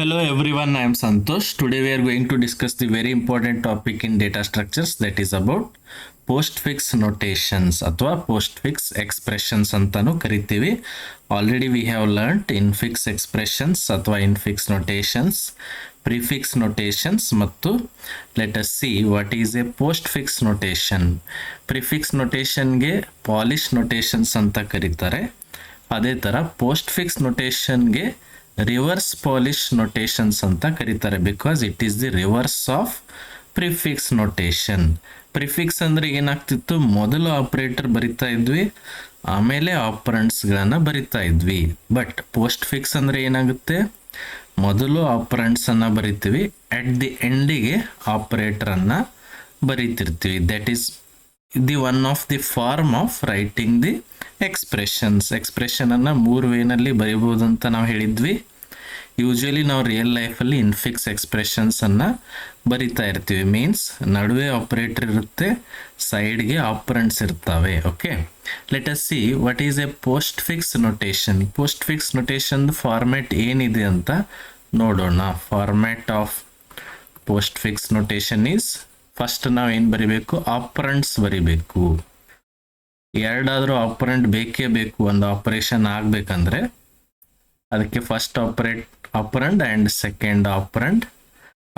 Hello everyone, I am Santosh. Today we are going to discuss the very important topic in data structures, that is about postfix notations ಅಥವಾ postfix expressions ಅಂತಾನು ಕರಿತೀವಿ. Already we have learnt infix expressions ಅಥವಾ infix notations, prefix notations ಮತ್ತು let us see what is a postfix notation. Prefix notation ಗೆ polish notations ಅಂತ ಕರೀತಾರೆ. ಅದೇ ತರ postfix notation ಗೆ ರಿವರ್ಸ್ ಪಾಲಿಶ್ ನೋಟೇಶನ್ಸ್ ಅಂತ ಕರೀತಾರೆ, because it is the reverse of prefix notation. Prefix ಅಂದ್ರೆ ಏನಾಗ್ತಿತ್ತು, ಮೊದಲು ಆಪರೇಟರ್ ಬರಿತಾ ಇದ್ವಿ, ಆಮೇಲೆ ಆಪರೆಂಟ್ಸ್ಗಳನ್ನ ಬರಿತಾ ಇದ್ವಿ. ಬಟ್ ಪೋಸ್ಟ್ ಫಿಕ್ಸ್ ಅಂದ್ರೆ ಏನಾಗುತ್ತೆ, ಮೊದಲು ಆಪರೆಂಟ್ಸ್ ಅನ್ನ ಬರಿತೀವಿ, ಅಟ್ ದಿ ಎಂಡಿಗೆ ಆಪರೇಟರ್ ಅನ್ನ ಬರಿತಿರ್ತೀವಿ. That is the one of the form of writing the expressions. Expression ಅನ್ನ ಮೂರು ವೇನಲ್ಲಿ ಬರಿಬಹುದು ಅಂತ ನಾವು ಹೇಳಿದ್ವಿ. ಯೂಶುವಲಿ ನಾವು ರಿಯಲ್ ಲೈಫಲ್ಲಿ ಇನ್ಫಿಕ್ಸ್ ಎಕ್ಸ್ಪ್ರೆಷನ್ಸ್ ಅನ್ನ ಬರಿತಾ ಇರ್ತೀವಿ. ಮೀನ್ಸ್ ನಡುವೆ ಆಪರೇಟರ್ ಇರುತ್ತೆ, ಸೈಡ್ಗೆ ಆಪರೆಂಟ್ಸ್ ಇರ್ತವೆ. Okay, let us see what is A post fix notation. Post fix notation format ಏನಿದೆ ಅಂತ ನೋಡೋಣ. Format of post fix notation is, first ನಾವು ಏನು ಬರಿಬೇಕು, ಆಪರೆಂಟ್ಸ್ ಬರಿಬೇಕು. ಎರಡಾದ್ರೂ ಆಪರೆಂಟ್ ಬೇಕೇ ಬೇಕು ಒಂದು ಆಪರೇಷನ್ ಆಗ್ಬೇಕಂದ್ರೆ. ಅದಕ್ಕೆ first operand and second operand.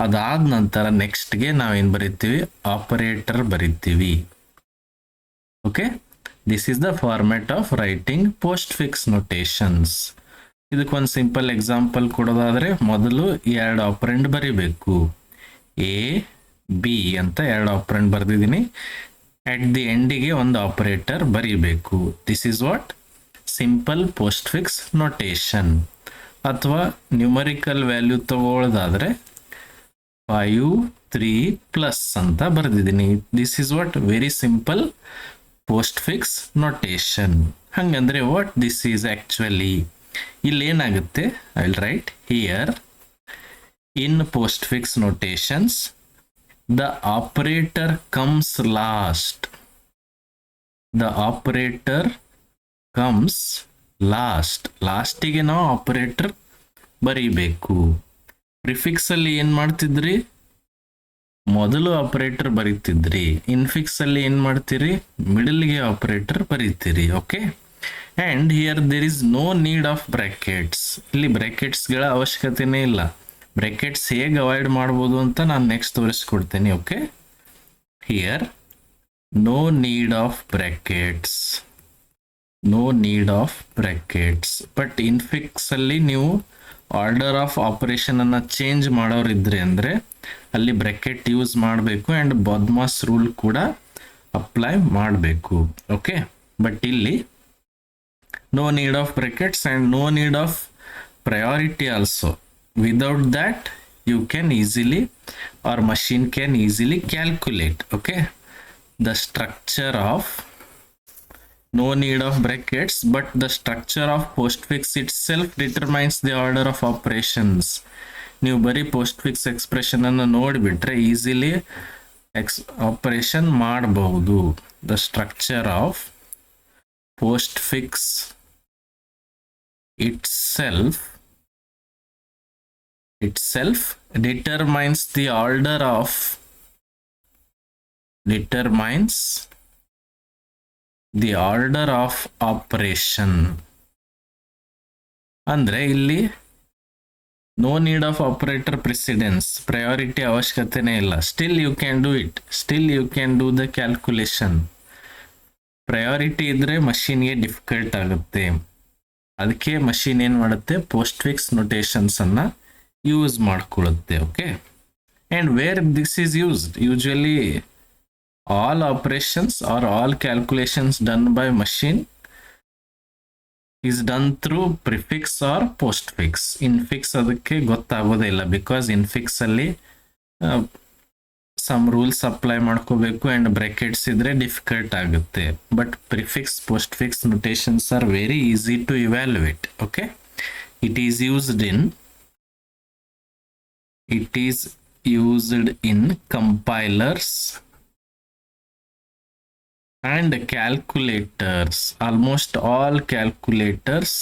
ಅದಾದ ನಂತರ ನೆಕ್ಸ್ಟ್ಗೆ ನಾವೇನು ಬರಿತೀವಿ, ಆಪರೇಟರ್ ಬರಿತೀವಿ. Okay, this is the format of writing postfix notations. ಇದಕ್ಕೊಂದು ಸಿಂಪಲ್ ಎಕ್ಸಾಂಪಲ್ ಕೊಡೋದಾದ್ರೆ, ಮೊದಲು ಎರಡು ಆಪರೆಂಟ್ ಬರಿಬೇಕು, ಎ ಬಿ ಅಂತ ಎರಡು ಆಪರೆಂಟ್ ಬರೆದಿದ್ದೀನಿ. ಅಟ್ ದಿ ಎಂಡಿಗೆ ಒಂದು ಆಪರೇಟರ್ ಬರಿಬೇಕು. This is what simple postfix notation. ಅಥವಾ ನ್ಯೂಮರಿಕಲ್ ವ್ಯಾಲ್ಯೂ ತಗೊಳ್ಳೋದಾದ್ರೆ 5 3 ಪ್ಲಸ್ ಅಂತ ಬರೆದಿದ್ದೀನಿ. This is what very simple postfix notation. ಹಂಗಂದ್ರೆ ವಾಟ್ ದಿಸ್ ಈಸ್ ಆಕ್ಚುಲಿ, ಇಲ್ಲಿ ಏನಾಗುತ್ತೆ, I will write here in postfix notations the operator comes last. The operator comes last. ಲಾಸ್ಟಿಗೆ ನಾವು operator ಬರೀಬೇಕು. Prefix ಅಲ್ಲಿ ಏನ್ ಮಾಡ್ತಿದ್ರಿ, ಮೊದಲು ಆಪರೇಟರ್ ಬರೀತಿದ್ರಿ. ಇನ್ಫಿಕ್ಸ್ ಅಲ್ಲಿ ಏನ್ ಮಾಡ್ತೀರಿ, ಮಿಡಲ್ಗೆ ಆಪರೇಟರ್ ಬರೀತೀರಿ. Okay, and here there is no need of brackets. ಇಲ್ಲಿ ಬ್ರಾಕೆಟ್ಸ್ಗಳ ಅವಶ್ಯಕತೆನೇ ಇಲ್ಲ. ಬ್ರಾಕೆಟ್ಸ್ ಹೇಗೆ ಅವಾಯ್ಡ್ ಮಾಡ್ಬೋದು ಅಂತ ನಾನು ನೆಕ್ಸ್ಟ್ ತೋರಿಸ್ಕೊಡ್ತೀನಿ. Okay, here no need of brackets, no need of brackets. But infix ಅಲ್ಲಿ ನೀವು ಆರ್ಡರ್ ಆಫ್ ಆಪರೇಷನ್ ಅನ್ನ ಚೇಂಜ್ ಮಾಡೋರಿದ್ರೆ ಅಂದ್ರೆ ಅಲ್ಲಿ ಬ್ರಾಕೆಟ್ ಯೂಸ್ ಮಾಡಬೇಕು ಅಂಡ್ ಬಾದ್ಮಾಸ್ ರೂಲ್ ಕೂಡ ಅಪ್ಲೈ ಮಾಡಬೇಕು. ಓಕೆ, ಬಟ್ ಇಲ್ಲಿ no need of brackets and no need of priority also. Without that you can easily, or machine can easily calculate. Okay, the structure of no need of brackets, but the structure of postfix itself determines the order of operations. ನೀವು ಬರೀ postfix expression ಅನ್ನು ನೋಡಿಬಿಟ್ರೆ easily operation ಮಾಡಬಹುದು. The structure of postfix itself determines the order of operation. ಅಂದ್ರೆ ಇಲ್ಲಿ no need of operator precedence, priority ಅವಶ್ಯಕತೆನೇ ಇಲ್ಲ. Still you can do it, still you can do the calculation. Priority ಇದ್ರೆ ಮಷೀನ್ಗೆ difficult ಆಗುತ್ತೆ. ಅದಕ್ಕೆ machine ಏನ್ ಮಾಡುತ್ತೆ, ಪೋಸ್ಟ್ ಫಿಕ್ಸ್ ನೊಟೇಶನ್ಸ್ ಅನ್ನ ಯೂಸ್ ಮಾಡ್ಕೊಳ್ಳುತ್ತೆ. Okay, and where this is used, usually all operations are all calculations done by machine is done through prefix or postfix. Infix ಅದಕ್ಕೆ ಗೊತ್ತಾಗೋದೇ ಇಲ್ಲ, ಬಿಕಾಸ್ ಇನ್ಫಿಕ್ಸ್ ಅಲ್ಲಿ ಸಮ್ ರೂಲ್ಸ್ ಅಪ್ಲೈ ಮಾಡ್ಕೋಬೇಕು and brackets ಇದ್ರೆ difficult ಆಗುತ್ತೆ. But prefix postfix notations are very easy to evaluate. Okay, it is used in compilers and calculators. Almost all calculators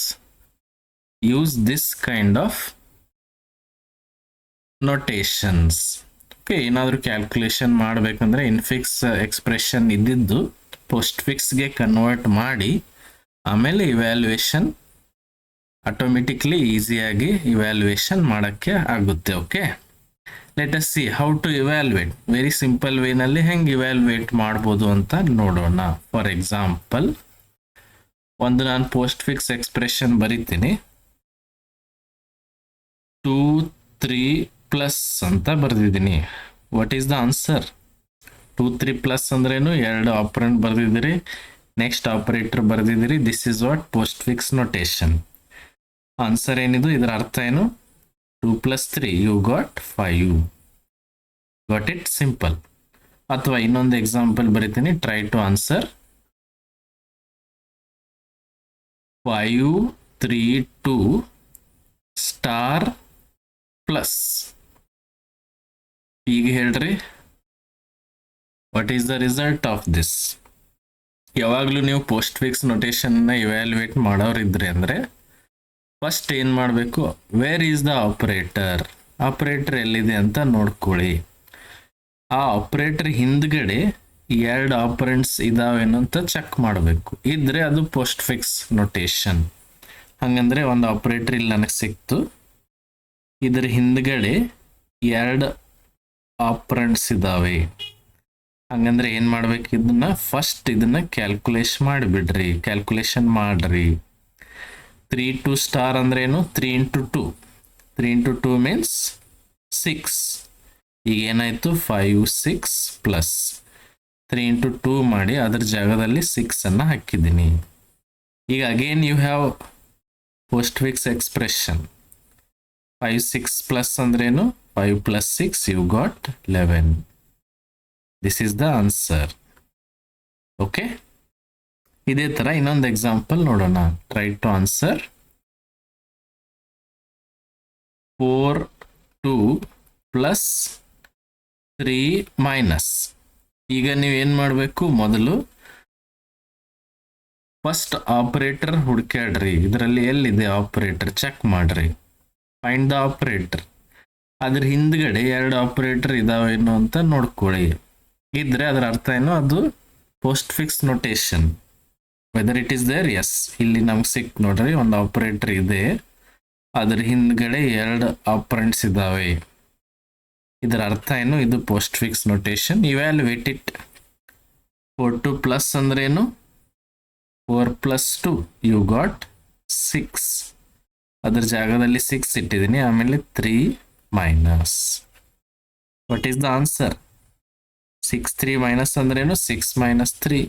use this kind of notations. Okay, ಏನಾದರೂ calculation ಮಾಡಬೇಕಂದ್ರೆ infix expression ಇದ್ದಿದ್ದು ಪೋಸ್ಟ್ ಫಿಕ್ಸ್ಗೆ convert ಮಾಡಿ ಆಮೇಲೆ evaluation automatically ಈಸಿಯಾಗಿ evaluation ಮಾಡೋಕ್ಕೆ ಆಗುತ್ತೆ. Okay, let us see how to evaluate. Very simple ವೇನಲ್ಲಿ ಹೆಂಗೆ ಇವ್ಯಾಲ್ಯೂಯೇಟ್ ಮಾಡ್ಬೋದು ಅಂತ ನೋಡೋಣ. ಫಾರ್ ಎಕ್ಸಾಂಪಲ್, ಒಂದು ನಾನು ಪೋಸ್ಟ್ ಫಿಕ್ಸ್ ಎಕ್ಸ್ಪ್ರೆಷನ್ ಬರಿತೀನಿ. 2, 3 ಪ್ಲಸ್ ಅಂತ ಬರೆದಿದ್ದೀನಿ. What is the answer? 2, 3 plus ಅಂದ್ರೇನು? 2 ಆಪರೆಂಟ್ ಬರೆದಿದ್ದೀರಿ, ನೆಕ್ಸ್ಟ್ ಆಪರೇಟರ್ ಬರೆದಿದ್ದೀರಿ. This is what postfix notation. Answer ಏನಿದು? ಇದರ ಅರ್ಥ ಏನು? 2 + 3 you got 5. Got it? Simple. ಅಥವಾ ಇನ್ನೊಂದು ಎಕ್ಸಾಂಪಲ್ ಬರಿತೀನಿ, try to answer. 5, 3, 2 star plus. ಈಗ ಹೇಳ್ರಿ, what is the result of this? ಯಾವಾಗಲೂ ನೀವು ಪೋಸ್ಟ್ ಫಿಕ್ಸ್ ನೊಟೇಷನ್ನ ಇವ್ಯಾಲ್ಯೂಯೇಟ್ ಮಾಡೋರಿದ್ರಿ ಅಂದರೆ ಫಸ್ಟ್ ಏನು ಮಾಡಬೇಕು? Where is the operator? Operator ಎಲ್ಲಿದೆ ಅಂತ ನೋಡ್ಕೊಳ್ಳಿ. ಆ ಆಪರೇಟರ್ ಹಿಂದ್ಗಡೆ 2 ಆಪರೆಂಟ್ಸ್ ಇದಾವೇನೋ ಅಂತ ಚೆಕ್ ಮಾಡಬೇಕು. ಇದ್ರೆ ಅದು ಪೋಸ್ಟ್ ಫಿಕ್ಸ್ ನೊಟೇಷನ್. ಹಂಗಂದ್ರೆ ಒಂದು ಆಪರೇಟರ್ ಇಲ್ಲಿ ನನಗೆ ಸಿಕ್ತು, ಇದ್ರ ಹಿಂದ್ಗಡೆ 2 ಆಪರೆಂಟ್ಸ್ ಇದಾವೆ. ಹಂಗಂದ್ರೆ ಏನು ಮಾಡ್ಬೇಕು? ಇದನ್ನ ಫಸ್ಟ್ ಇದನ್ನ ಕ್ಯಾಲ್ಕುಲೇಷನ್ ಮಾಡ್ರಿ. 3, 2 ಸ್ಟಾರ್ ಅಂದ್ರೆ ಏನು? 3 × 2. 3 × 2 ಮೀನ್ಸ್ 6. ಈಗ ಏನಾಯ್ತು? 5, 6 ಪ್ಲಸ್ 3 × 2 ಮಾಡಿ ಅದ್ರ ಜಾಗದಲ್ಲಿ 6 ಅನ್ನ ಹಾಕಿದ್ದೀನಿ. ಈಗ again you have postfix expression. 5, 6 plus ಅಂದ್ರೇನು? 5 + 6 you got 11. This is the answer. Okay, ಇದೇ ತರ ಇನ್ನೊಂದು ಎಕ್ಸಾಂಪಲ್ ನೋಡೋಣ. Try to answer. 4, 2 + 3 - ಈಗ ನೀವೇನ್ ಮಾಡಬೇಕು? ಮೊದಲು ಫಸ್ಟ್ ಆಪರೇಟರ್ ಹುಡುಕ್ಯಾಡ್ರಿ. ಇದರಲ್ಲಿ ಎಲ್ಲಿದೆ ಆಪರೇಟರ್ ಚೆಕ್ ಮಾಡ್ರಿ. Find the operator. ಅದ್ರ ಹಿಂದ್ಗಡೆ 2 ಆಪರೇಟರ್ ಇದಾವೇನೋ ಅಂತ ನೋಡ್ಕೊಳ್ಳಿ. ಇದ್ರೆ ಅದರ ಅರ್ಥ ಏನು? ಅದು postfix notation. Whether it is there? Yes, ಇಲ್ಲಿ ನಮ್ಗೆ ಸಿಕ್ ನೋಡ್ರಿ, ಒಂದು ಆಪರೇಟರ್ ಇದೆ, ಅದ್ರ ಹಿಂದ್ಗಡೆ 2 ಆಪರೆಂಟ್ಸ್ ಇದಾವೆ. ಇದರ ಅರ್ಥ ಏನು? ಇದು post fix notation. Evaluate it. 4, 2 plus ಅಂದ್ರೇನು? 4 + 2 ಯು ಗಾಟ್ 6. ಅದ್ರ ಜಾಗದಲ್ಲಿ 6 ಇಟ್ಟಿದ್ದೀನಿ. ಆಮೇಲೆ 3 - ವಾಟ್ ಈಸ್ ದ ಆನ್ಸರ್? 6, 3 - ಅಂದ್ರೇನು? 6 - 3.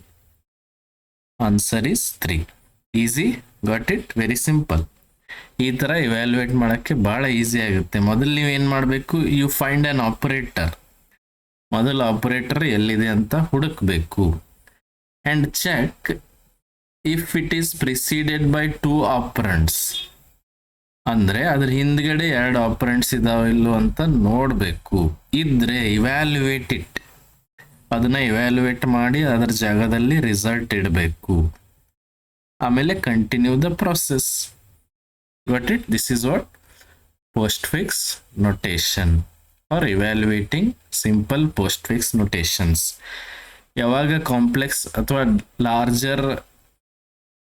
Answer is 3. Easy. Got it? Very simple. ಈ ಥರ ಇವ್ಯಾಲ್ಯೂಯೇಟ್ ಮಾಡೋಕ್ಕೆ ಭಾಳ ಈಸಿ ಆಗುತ್ತೆ. ಮೊದಲು ನೀವು ಏನು ಮಾಡಬೇಕು? You find an operator. ಮೊದಲು ಆಪರೇಟರ್ ಎಲ್ಲಿದೆ ಅಂತ ಹುಡುಕಬೇಕು. And check if it is preceded by 2 operands. ಅಂದರೆ ಅದ್ರ ಹಿಂದ್ಗಡೆ 2 ಆಪರೆಂಟ್ಸ್ ಇದಾವೆ ಇಲ್ಲೋ ಅಂತ ನೋಡಬೇಕು. ಇದ್ರೆ ಇವ್ಯಾಲ್ಯೂಯೇಟ್ ಇಟ್. ಅದನ್ನ ಇವ್ಯಾಲ್ಯೂಯೇಟ್ ಮಾಡಿ ಅದರ ಜಾಗದಲ್ಲಿ ರಿಸಲ್ಟ್ ಇಡಬೇಕು. ಆಮೇಲೆ continue the process. Got it? This is what postfix notation or evaluating simple postfix notations. ಯಾವಾಗ ಕಾಂಪ್ಲೆಕ್ಸ್ ಅಥವಾ ಲಾರ್ಜರ್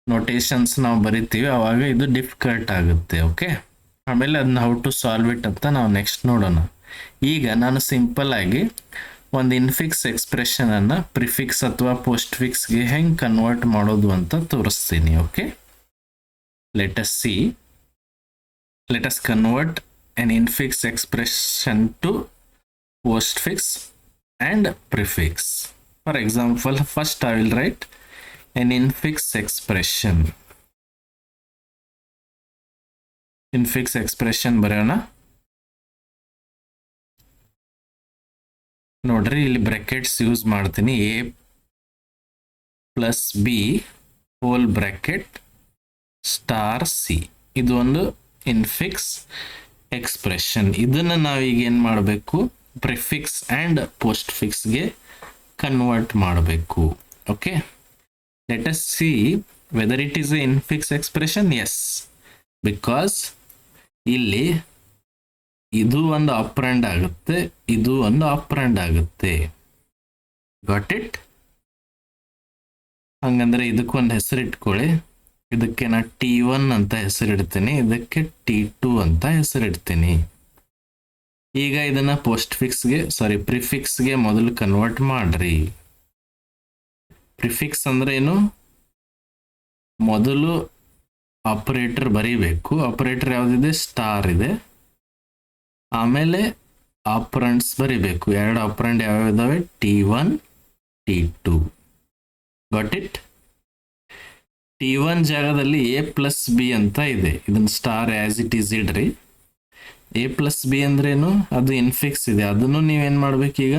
ನೊಟೇಷನ್ಸ್ ನಾವು ಬರಿತೀವಿ ಅವಾಗ ಇದು ಡಿಫಿಕಲ್ಟ್ ಆಗುತ್ತೆ. ಓಕೆ, ಆಮೇಲೆ ಅದನ್ನ ಹೌ ಟು ಸಾಲ್ವ್ ಇಟ್ ಅಂತ ನಾವು ನೆಕ್ಸ್ಟ್ ನೋಡೋಣ. ಈಗ ನಾನು ಸಿಂಪಲ್ ಆಗಿ ಒಂದು ಇನ್ಫಿಕ್ಸ್ ಎಕ್ಸ್ಪ್ರೆಷನ್ ಅನ್ನ ಪ್ರಿಫಿಕ್ಸ್ ಅಥವಾ ಪೋಸ್ಟ್ ಫಿಕ್ಸ್ಗೆ ಹೆಂಗೆ ಕನ್ವರ್ಟ್ ಮಾಡೋದು ಅಂತ ತೋರಿಸ್ತೀನಿ. Okay, let us convert an infix expression to postfix and prefix. For example, first I will write an infix expression. Infix expression ಬರೆಯೋಣ. ನೋಡ್ರಿ, ಇಲ್ಲಿ ಬ್ರಾಕೆಟ್ಸ್ ಯೂಸ್ ಮಾಡ್ತೀನಿ. a + b whole bracket star c. ಇದು ಒಂದು infix expression. ಇದನ್ನ ನಾವೀಗ ಏನು ಮಾಡಬೇಕು? ಪ್ರಿಫಿಕ್ಸ್ ಆ್ಯಂಡ್ ಪೋಸ್ಟ್ ಫಿಕ್ಸ್ಗೆ ಕನ್ವರ್ಟ್ ಮಾಡಬೇಕು. Okay, let us see whether it is a infix expression. Yes, because ಇಲ್ಲಿ ಇದು ಒಂದು ಆಪರೆಂಡ್ ಆಗುತ್ತೆ, ಇದು ಒಂದು ಆಪರೆಂಡ್ ಆಗುತ್ತೆ. Got it? ಹಂಗಂದ್ರೆ ಇದಕ್ಕೊಂದು ಹೆಸರು ಇಟ್ಕೊಳ್ಳಿ. ಇದಕ್ಕೆ ನಾ T1 ಅಂತ ಹೆಸರಿಡ್ತೀನಿ, ಇದಕ್ಕೆ T2 ಅಂತ ಹೆಸರಿಡ್ತೀನಿ. ಈಗ ಇದನ್ನ ಪ್ರಿಫಿಕ್ಸ್ಗೆ ಮೊದಲು ಕನ್ವರ್ಟ್ ಮಾಡ್ರಿ. ಪ್ರಿಫಿಕ್ಸ್ ಅಂದ್ರೆ ಏನು? ಮೊದಲು ಆಪರೇಟರ್ ಬರೀಬೇಕು. ಆಪರೇಟರ್ ಯಾವ್ದಿದೆ? ಸ್ಟಾರ್ ಇದೆ. ಆಮೇಲೆ ಆಪರೆಂಡ್ಸ್ ಬರೀಬೇಕು. 2 ಆಪರೆಂಡ್ ಯಾವ್ಯಾವ ಇದಾವೆ? T1 T2. Got it? T1 ಜಾಗದಲ್ಲಿ A+B ಅಂತ ಇದೆ. ಇದನ್ನ ಸ್ಟಾರ್ ಆಸ್ ಇಟ್ ಈಸ್ ಇಡ್ರಿ. A+B ಅಂದ್ರೇನು? ಅದು ಇನ್ಫಿಕ್ಸ್ ಇದೆ. ಅದನ್ನು ನೀವೇನ್ ಮಾಡ್ಬೇಕೀಗ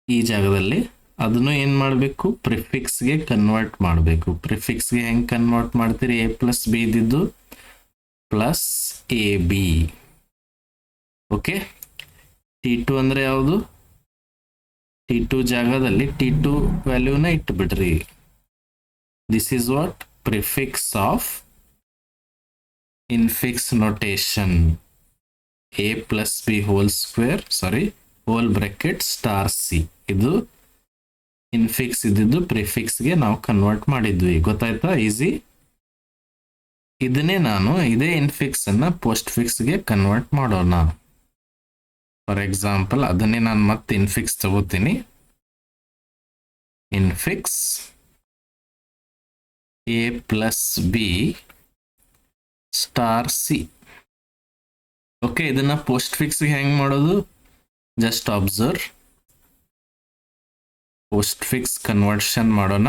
ಈ ಜಾಗದಲ್ಲಿ ಅದನ್ನು ಏನ್ ಮಾಡಬೇಕು? ಪ್ರಿಫಿಕ್ಸ್ಗೆ ಕನ್ವರ್ಟ್ ಮಾಡಬೇಕು. ಪ್ರಿಫಿಕ್ಸ್ಗೆ ಹೆಂಗ್ ಕನ್ವರ್ಟ್ ಮಾಡ್ತೀರಿ? A+B ಇದ್ದಿದ್ದು +AB. ಓಕೆ. T2 ಅಂದ್ರೆ ಯಾವುದು? T2 ಜಾಗದಲ್ಲಿ T2 ವ್ಯಾಲ್ಯೂನ ಇಟ್ಬಿಡ್ರಿ. This is what? Prefix of infix notation. A+B whole square, whole bracket star C. ಇದು ಇನ್ಫಿಕ್ಸ್ ಇದ್ದಿದ್ದು ಪ್ರಿಫಿಕ್ಸ್ಗೆ ನಾವು ಕನ್ವರ್ಟ್ ಮಾಡಿದ್ವಿ. ಗೊತ್ತಾಯ್ತಾ? ಈಸಿ. ಇದೇ ಇನ್ಫಿಕ್ಸ್ ಅನ್ನ ಪೋಸ್ಟ್ ಫಿಕ್ಸ್ಗೆ ಕನ್ವರ್ಟ್ ಮಾಡೋಣ. ಫಾರ್ ಎಕ್ಸಾಂಪಲ್ ಅದನ್ನೇ ನಾನು ಮತ್ತೆ ಇನ್ಫಿಕ್ಸ್ ತಗೋತೀನಿ. ಇನ್ಫಿಕ್ಸ್ A+B ಸ್ಟಾರ್ C. ಓಕೆ. ಇದನ್ನ ಪೋಸ್ಟ್ ಫಿಕ್ಸ್ಗೆ ಹೆಂಗ್ ಮಾಡೋದು? Just observe. Post fix conversion ಮಾಡೋಣ.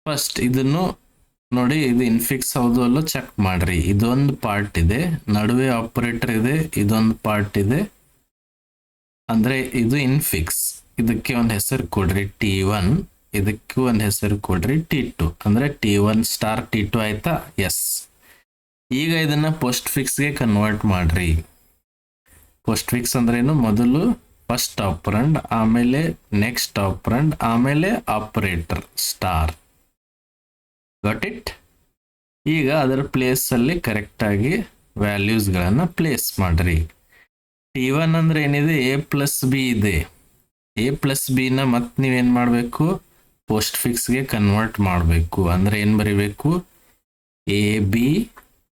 ಫಸ್ಟ್ ಇದನ್ನು ನೋಡಿ, ಇದು ಇನ್ಫಿಕ್ಸ್ ಹೌದು ಅಲ್ಲೋ ಚೆಕ್ ಮಾಡ್ರಿ. ಇದೊಂದು ಪಾರ್ಟ್ ಇದೆ, ನಡುವೆ ಆಪರೇಟರ್ ಇದೆ, ಇದೊಂದು ಪಾರ್ಟ್ ಇದೆ, ಅಂದ್ರೆ ಇದು ಇನ್ಫಿಕ್ಸ್. ಇದಕ್ಕೆ ಒಂದು ಹೆಸರು ಕೊಡ್ರಿ T1, ಇದಕ್ಕೂ ಒಂದು ಹೆಸರು ಕೊಡ್ರಿ T2. ಅಂದ್ರೆ T1 ಸ್ಟಾರ್ T2 ಆಯ್ತಾ? ಎಸ್. ಈಗ ಇದನ್ನ ಪೋಸ್ಟ್ ಫಿಕ್ಸ್ಗೆ ಕನ್ವರ್ಟ್ ಮಾಡ್ರಿ. ಪೋಸ್ಟ್ ಫಿಕ್ಸ್ ಅಂದ್ರೇನು? ಮೊದಲು ಫಸ್ಟ್ ಆಪರೆಂಡ್, ಆಮೇಲೆ ನೆಕ್ಸ್ಟ್ ಆಪರೆಂಡ್, ಆಮೇಲೆ ಆಪರೇಟರ್ ಸ್ಟಾರ್. Got it? ಈಗ ಅದರ ಪ್ಲೇಸ್ ಅಲ್ಲಿ ಕರೆಕ್ಟ್ ಆಗಿ ವ್ಯಾಲ್ಯೂಸ್ ಗಳನ್ನ ಪ್ಲೇಸ್ ಮಾಡ್ರಿ. T1 ಅಂದ್ರೆ ಏನಿದೆ? A+B ಇದೆ. A+B ನ ಮತ್ತೆ ನೀವೇನ್ ಮಾಡ್ಬೇಕು? ಪೋಸ್ಟ್ ಫಿಕ್ಸ್ಗೆ ಕನ್ವರ್ಟ್ ಮಾಡಬೇಕು. ಅಂದ್ರೆ ಏನ್ ಬರಿಬೇಕು? AB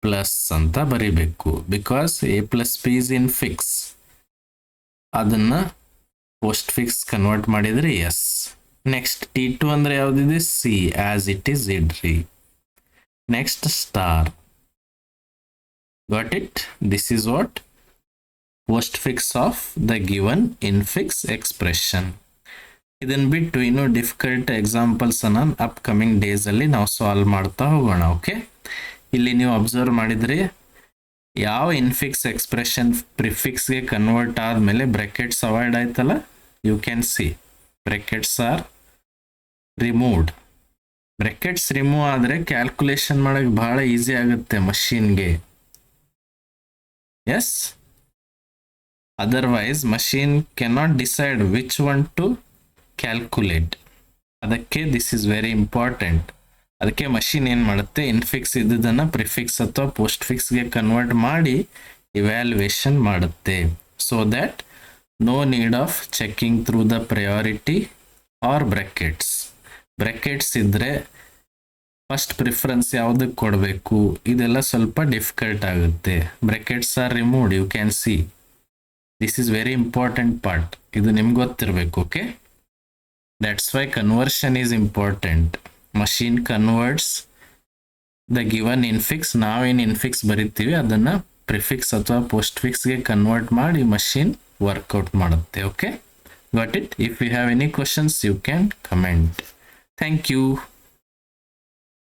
ಪ್ಲಸ್ ಅಂತ ಬರಿಬೇಕು. Because A+B is infix. ಅದನ್ನ ಪೋಸ್ಟ್ ಫಿಕ್ಸ್ ಕನ್ವರ್ಟ್ ಮಾಡಿದ್ರೆ ಎಸ್. ನೆಕ್ಸ್ಟ್ T2 ಅಂದ್ರೆ ಯಾವ್ದಿದೆ? C ಆಸ್ ಇಟ್ ಈಸ್ ಇಡ್ರಿ. Next star. Got it? This is what? Postfix of the given infix expression. ಇದನ್ನ ಬಿಟ್ಟು ಇನ್ನೂ ಡಿಫಿಕಲ್ಟ್ ಎಕ್ಸಾಂಪಲ್ಸ್ ಅನ್ನ upcoming days ಅಲ್ಲಿ ನಾವು ಸಾಲ್ವ್ ಮಾಡ್ತಾ ಹೋಗೋಣ. ಓಕೆ. ಇಲ್ಲಿ ನೀವು ಅಬ್ಸರ್ವ್ ಮಾಡಿದ್ರಿ, ಯಾವ ಇನ್ಫಿಕ್ಸ್ ಎಕ್ಸ್ಪ್ರೆಷನ್ ಪ್ರಿಫಿಕ್ಸ್ಗೆ ಕನ್ವರ್ಟ್ ಆದ್ಮೇಲೆ ಬ್ರಾಕೆಟ್ಸ್ ಅವಾಯ್ಡ್ ಆಯ್ತಲ್ಲ. You can see brackets are removed. Brackets remove ಆದ್ರೆ ಕ್ಯಾಲ್ಕುಲೇಷನ್ ಮಾಡಕ್ ಬಹಳ ಈಸಿ ಆಗುತ್ತೆ ಮಷೀನ್ಗೆ. Yes. Otherwise machine cannot decide which one to calculate. ಅದಕ್ಕೆ ದಿಸ್ ಇಸ್ ವೆರಿ ಇಂಪಾರ್ಟೆಂಟ್. ಅದಕ್ಕೆ ಮಷೀನ್ ಏನ್ ಮಾಡುತ್ತೆ? ಇನ್ಫಿಕ್ಸ್ ಇದ್ದದನ್ನ ಪ್ರಿಫಿಕ್ಸ್ ಅಥವಾ ಪೋಸ್ಟ್ ಫಿಕ್ಸ್ಗೆ ಕನ್ವರ್ಟ್ ಮಾಡಿ ಇವ್ಯಾಲ್ಯೂಯೇಷನ್ ಮಾಡುತ್ತೆ. So that no need of checking through the priority or brackets. Brackets ಇದ್ರೆ ಫಸ್ಟ್ ಪ್ರಿಫರೆನ್ಸ್ ಯಾವುದಕ್ಕೆ ಕೊಡಬೇಕು, ಇದೆಲ್ಲ ಸ್ವಲ್ಪ ಡಿಫಿಕಲ್ಟ್ ಆಗುತ್ತೆ. Brackets are removed. You can see this is very important part. ಇದು ನಿಮ್ಗೆ ಗೊತ್ತಿರಬೇಕು. Okay. That's why conversion is important. Machine converts the given infix. ನಾವೇನು ಇನ್ಫಿಕ್ಸ್ ಬರಿತೀವಿ ಅದನ್ನ ಪ್ರಿಫಿಕ್ಸ್ ಅಥವಾ ಪೋಸ್ಟ್ ಫಿಕ್ಸ್ಗೆ ಕನ್ವರ್ಟ್ ಮಾಡಿ ಮಷೀನ್ ವರ್ಕೌಟ್ ಮಾಡುತ್ತೆ. Okay. Got it? If you have any questions you can comment. Thank you.